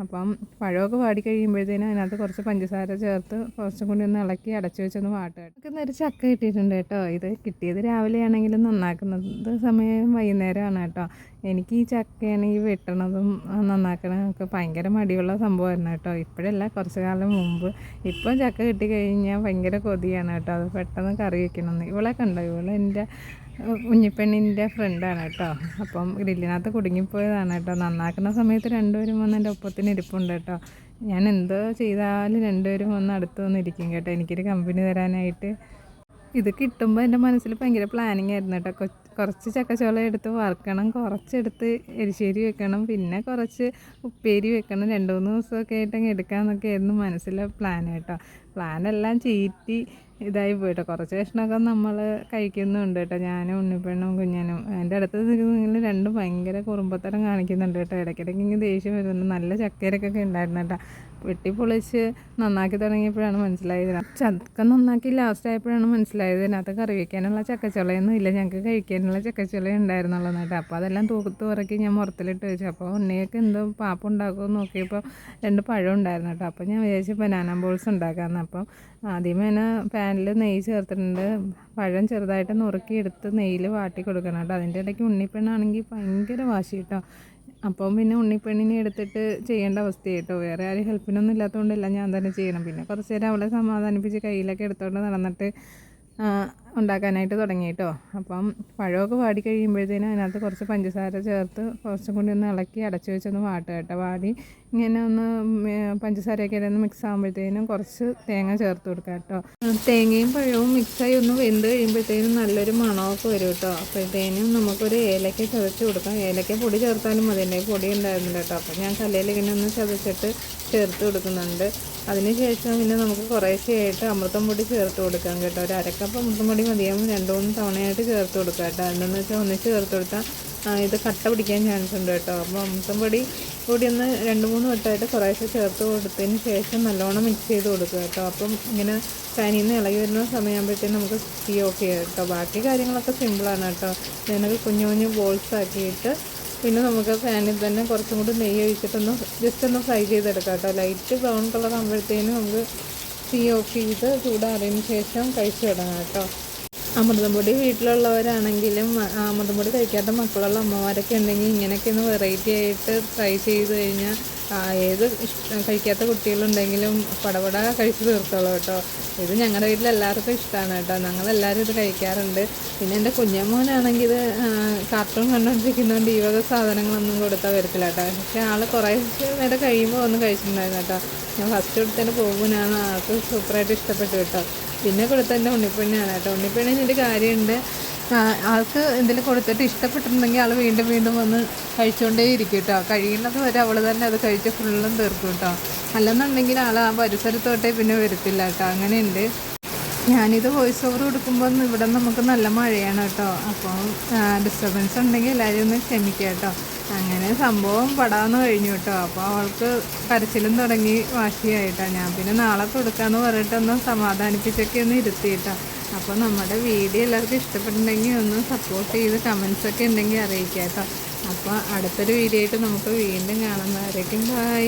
അപ്പം പഴമൊക്കെ വാടി കഴിയുമ്പോഴത്തേനും അതിനകത്ത് കുറച്ച് പഞ്ചസാര ചേർത്ത് കുറച്ചും കൂടി ഒന്ന് ഇളക്കി അടച്ചു വെച്ചൊന്ന് വാട്ടുക. ഒരു ചക്ക കിട്ടിയിട്ടുണ്ട് കേട്ടോ. ഇത് കിട്ടിയത് രാവിലെയാണെങ്കിലും നന്നാക്കുന്നത് സമയം വൈകുന്നേരമാണ് കേട്ടോ. എനിക്ക് ഈ ചക്കയാണെങ്കിൽ വെട്ടണതും നന്നാക്കണതൊക്കെ ഭയങ്കര മടിയുള്ള സംഭവമായിരുന്നു കേട്ടോ. ഇപ്പോഴല്ല, കുറച്ച് കാലം മുമ്പ്. ഇപ്പം ചക്ക കിട്ടിക്കഴിഞ്ഞാൽ ഭയങ്കര കൊതിയാണ് കേട്ടോ. അത് പെട്ടെന്ന് കറി വയ്ക്കണമെന്ന്. ഇവളെ കണ്ടോ, എൻ്റെ കുഞ്ഞിപ്പെണ്ണിൻ്റെ ഫ്രണ്ടാണ് കേട്ടോ. അപ്പം ഗ്രില്ലിനകത്ത് കുടുങ്ങിപ്പോയതാണ് കേട്ടോ. നന്നാക്കുന്ന സമയത്ത് രണ്ടുപേരും വന്ന് എൻ്റെ ഒപ്പത്തിന് ഇരിപ്പുണ്ട് കേട്ടോ. ഞാൻ എന്തോ ചെയ്താലും രണ്ടുപേരും വന്ന് അടുത്ത് വന്നിരിക്കും കേട്ടോ, എനിക്കൊരു കമ്പനി തരാനായിട്ട്. ഇത് കിട്ടുമ്പോൾ എൻ്റെ മനസ്സിൽ ഭയങ്കര പ്ലാനിങ് ആയിരുന്നു കേട്ടോ. കുറച്ച് ചക്കച്ചോള എടുത്ത് വറുക്കണം, കുറച്ചെടുത്ത് എരിശ്ശേരി വെക്കണം, പിന്നെ കുറച്ച് ഉപ്പേരി വെക്കണം, 2-3 ദിവസമൊക്കെ ആയിട്ടങ്ങ് എടുക്കാമെന്നൊക്കെ ആയിരുന്നു മനസ്സിലെ പ്ലാൻ കേട്ടോ. പ്ലാനെല്ലാം ചീറ്റി ഇതായി പോയിട്ടോ. കുറച്ച് കഷ്ണമൊക്കെ നമ്മൾ കഴിക്കുന്നുണ്ട് കേട്ടോ, ഞാനും ഉണ്ണിപ്പെണ്ണും കുഞ്ഞനും. എൻ്റെ അടുത്ത് നിൽക്കുന്ന രണ്ടും ഭയങ്കര കുറുമ്പത്തരം കാണിക്കുന്നുണ്ട് കേട്ടോ. ഇടയ്ക്കിടയ്ക്ക് ഇങ്ങനെ ദേഷ്യം വരുന്നുണ്ട്. നല്ല ചക്കരക്കൊക്കെ ഉണ്ടായിരുന്നു കേട്ടോ. വെട്ടിപ്പൊളിച്ച് നന്നാക്കി തുടങ്ങിയപ്പോഴാണ് മനസ്സിലായത്. ചക്ക നന്നാക്കി ലാസ്റ്റ് ആയപ്പോഴാണ് മനസ്സിലായത് ഇതിനകത്ത് കറി വയ്ക്കാനുള്ള ചക്കച്ചുളയൊന്നും ഇല്ല, ഞങ്ങൾക്ക് കഴിക്കാനുള്ള ചക്കച്ചുള ഉണ്ടായിരുന്നുള്ളൂ കേട്ടോ. അപ്പോൾ അതെല്ലാം തൂത്ത് ഇറക്കി ഞാൻ മുറത്തിലിട്ട് വെച്ചു. അപ്പോൾ ഉണ്ണിയൊക്കെ എന്തോ പാപ്പം ഉണ്ടാക്കുമെന്ന് നോക്കിയപ്പോൾ 2 പഴം ഉണ്ടായിരുന്നു കേട്ടോ. അപ്പോൾ ഞാൻ വിചാരിച്ചു ബനാന ബോൾസ് ഉണ്ടാക്കാമെന്ന്. അപ്പം ആദ്യമേ തന്നെ പാനിൽ നെയ്യ് ചേർത്തിട്ടുണ്ട്. പഴം ചെറുതായിട്ട് നുറുക്കിയെടുത്ത് നെയ്യിൽ വാട്ടി കൊടുക്കണം കേട്ടോ. അതിൻ്റെ ഇടയ്ക്ക് ഉണ്ണിപ്പെണ്ണാണെങ്കിൽ ഭയങ്കര വാശി കേട്ടോ. അപ്പം പിന്നെ ഉണ്ണിപ്പെണ്ണിനെ എടുത്തിട്ട് ചെയ്യേണ്ട അവസ്ഥയായി കേട്ടോ. വേറെ ആരും ഹെൽപ്പിനൊന്നും ഇല്ലാത്തതുകൊണ്ടല്ല, ഞാൻ തന്നെ ചെയ്യണം. പിന്നെ കുറച്ച് നേരം അവളെ സമാധാനിപ്പിച്ച് കയ്യിലൊക്കെ എടുത്തുകൊണ്ട് നടന്നിട്ട് ഉണ്ടാക്കാനായിട്ട് തുടങ്ങി കേട്ടോ. അപ്പം പഴമൊക്കെ വാടി കഴിയുമ്പോഴത്തേനും അതിനകത്ത് കുറച്ച് പഞ്ചസാര ചേർത്ത് കുറച്ചും കൂടി ഒന്ന് ഇളക്കി അടച്ചു വെച്ചൊന്ന് വാട്ടുക കേട്ടോ. വാടി ഇങ്ങനെ ഒന്ന് പഞ്ചസാരയൊക്കെ ഒന്ന് മിക്സ് ആകുമ്പോഴത്തേനും കുറച്ച് തേങ്ങ ചേർത്ത് കൊടുക്കുക കേട്ടോ. തേങ്ങയും പഴവും മിക്സായി ഒന്ന് വെന്ത് കഴിയുമ്പോഴത്തേനും നല്ലൊരു മണമൊക്കെ വരും കേട്ടോ. അപ്പോഴത്തേനും നമുക്കൊരു ഏലക്ക ചതച്ച് കൊടുക്കാം. ഏലക്ക പൊടി ചേർത്താലും മതി, എൻ്റെ പൊടി ഉണ്ടായിരുന്നില്ല കേട്ടോ. അപ്പം ഞാൻ കല്ലിൽ ഇങ്ങനെ ഒന്ന് ചതച്ചിട്ട് ചേർത്ത് കൊടുക്കുന്നുണ്ട്. അതിന് ശേഷം പിന്നെ നമുക്ക് കുറേശ്ശെയായിട്ട് അമൃതം പൊടി ചേർത്ത് കൊടുക്കാം കേട്ടോ. ഒരു അരക്കപ്പ് അമൃതം പൊടി മതിയാകുമ്പോൾ 2-3 തവണയായിട്ട് ചേർത്ത് കൊടുക്കുക കേട്ടോ. എന്താണെന്ന് വെച്ചാൽ ഒന്നിച്ച് ചേർത്ത് കൊടുത്താൽ ഇത് കട്ട പിടിക്കാൻ ചാൻസ് ഉണ്ട് കേട്ടോ. അപ്പോൾ അമൃതം പൊടി കൂടി ഒന്ന് 2-3 വട്ടമായിട്ട് കുറേശ്ശെ ചേർത്ത് കൊടുത്തതിന് ശേഷം നല്ലോണം മിക്സ് ചെയ്ത് കൊടുക്കുക കേട്ടോ. അപ്പം ഇങ്ങനെ പാനിൽ നിന്ന് ഇളകി വരുന്ന സമയമാകുമ്പോഴത്തേക്കും നമുക്ക് തീ ഓഫ് ചെയ്യാം കേട്ടോ. ബാക്കി കാര്യങ്ങളൊക്കെ സിമ്പിളാണ് കേട്ടോ. ഞാനത് കുഞ്ഞു കുഞ്ഞു ബോൾസ് ആക്കിയിട്ട് പിന്നെ നമുക്ക് പാനിൽ തന്നെ കുറച്ചും കൂടി നെയ്യ് ഒഴിച്ചിട്ടൊന്ന് ജസ്റ്റ് ഒന്ന് ഫ്രൈ ചെയ്തെടുക്കാം കേട്ടോ. ലൈറ്റ് ബ്രൗൺ കളർ ആകുമ്പോഴത്തേനും നമുക്ക് തീ ഓഫ് ചെയ്ത് ചൂടാറിയതിന് ശേഷം കഴിച്ചു തുടങ്ങാം കേട്ടോ. അമൃതം പൊടി വീട്ടിലുള്ളവരാണെങ്കിലും അമൃതം പൊടി കഴിക്കാത്ത മക്കളുള്ള അമ്മമാരൊക്കെ ഉണ്ടെങ്കിൽ ഇങ്ങനെയൊക്കെ ഒന്ന് വെറൈറ്റി ആയിട്ട് ട്രൈ ചെയ്ത് കഴിഞ്ഞാൽ ഏത് കഴിക്കാത്ത കുട്ടികളുണ്ടെങ്കിലും പടപട കഴിച്ച് തീർത്തോളൂ കേട്ടോ. ഇത് ഞങ്ങളുടെ വീട്ടിൽ എല്ലാവർക്കും ഇഷ്ടമാണ് കേട്ടോ. ഞങ്ങളെല്ലാവരും ഇത് കഴിക്കാറുണ്ട്. പിന്നെ എൻ്റെ കുഞ്ഞമ്മോനാണെങ്കിൽ ഇത് കാർട്ടൂൺ കണ്ടുകൊണ്ടിരിക്കുന്നതുകൊണ്ട് ഈ വക സാധനങ്ങളൊന്നും കൊടുത്താൽ വരത്തില്ല കേട്ടോ. പക്ഷേ ആൾ കുറേ നേരം കഴിയുമ്പോൾ ഒന്ന് കഴിച്ചിട്ടുണ്ടായിരുന്നു കേട്ടോ. ഞാൻ ഫസ്റ്റ് കൊടുത്തതിന് പോകുമ്പോഴാണ് ആൾക്ക് സൂപ്പറായിട്ട് ഇഷ്ടപ്പെട്ടു കേട്ടോ. പിന്നെ കൊടുത്തതിൻ്റെ ഉണ്ണിപ്പെണ്ണാണ് കേട്ടോ. ഉണ്ണിപ്പെണ്ണിന് ഒരു കാര്യമുണ്ട്, ആൾക്ക് എന്തെങ്കിലും കൊടുത്തിട്ട് ഇഷ്ടപ്പെട്ടിട്ടുണ്ടെങ്കിൽ ആൾ വീണ്ടും വീണ്ടും വന്ന് കഴിച്ചുകൊണ്ടേ ഇരിക്കും കേട്ടോ. കഴിയുന്നത് വരെ അവൾ തന്നെ അത് കഴിച്ച് ഫുള്ളും തീർക്കും കേട്ടോ. അല്ലെന്നുണ്ടെങ്കിൽ ആൾ ആ പരിസരത്തോട്ടേ പിന്നെ വരത്തില്ല കേട്ടോ. അങ്ങനെയുണ്ട്. ഞാനിത് വോയിസ് ഓവർ കൊടുക്കുമ്പോൾ ഇവിടെ നമുക്ക് നല്ല മഴയാണ് കേട്ടോ. അപ്പോൾ ഡിസ്റ്റർബൻസ് ഉണ്ടെങ്കിൽ എല്ലാവരും ഒന്ന് ക്ഷമിക്കുക കേട്ടോ. അങ്ങനെ സംഭവം പടാന്ന് കഴിഞ്ഞു കേട്ടോ. അപ്പോൾ അവൾക്ക് കരച്ചിലും തുടങ്ങി വാശിയായിട്ടോ. ഞാൻ പിന്നെ നാളെ കൊടുക്കാമെന്ന് പറഞ്ഞിട്ടൊന്ന് സമാധാനിപ്പിച്ചൊക്കെ ഒന്ന് ഇരുത്തി കേട്ടോ. അപ്പോൾ നമ്മുടെ വീഡിയോ എല്ലാവർക്കും ഇഷ്ടപ്പെട്ടിട്ടുണ്ടെങ്കിൽ ഒന്ന് സപ്പോർട്ട് ചെയ്ത് കമൻസൊക്കെ ഉണ്ടെങ്കിൽ അറിയിക്കാം കേട്ടോ. അപ്പോൾ അടുത്തൊരു വീഡിയോ ആയിട്ട് നമുക്ക് വീണ്ടും കാണുന്നവരേക്കും ബൈ.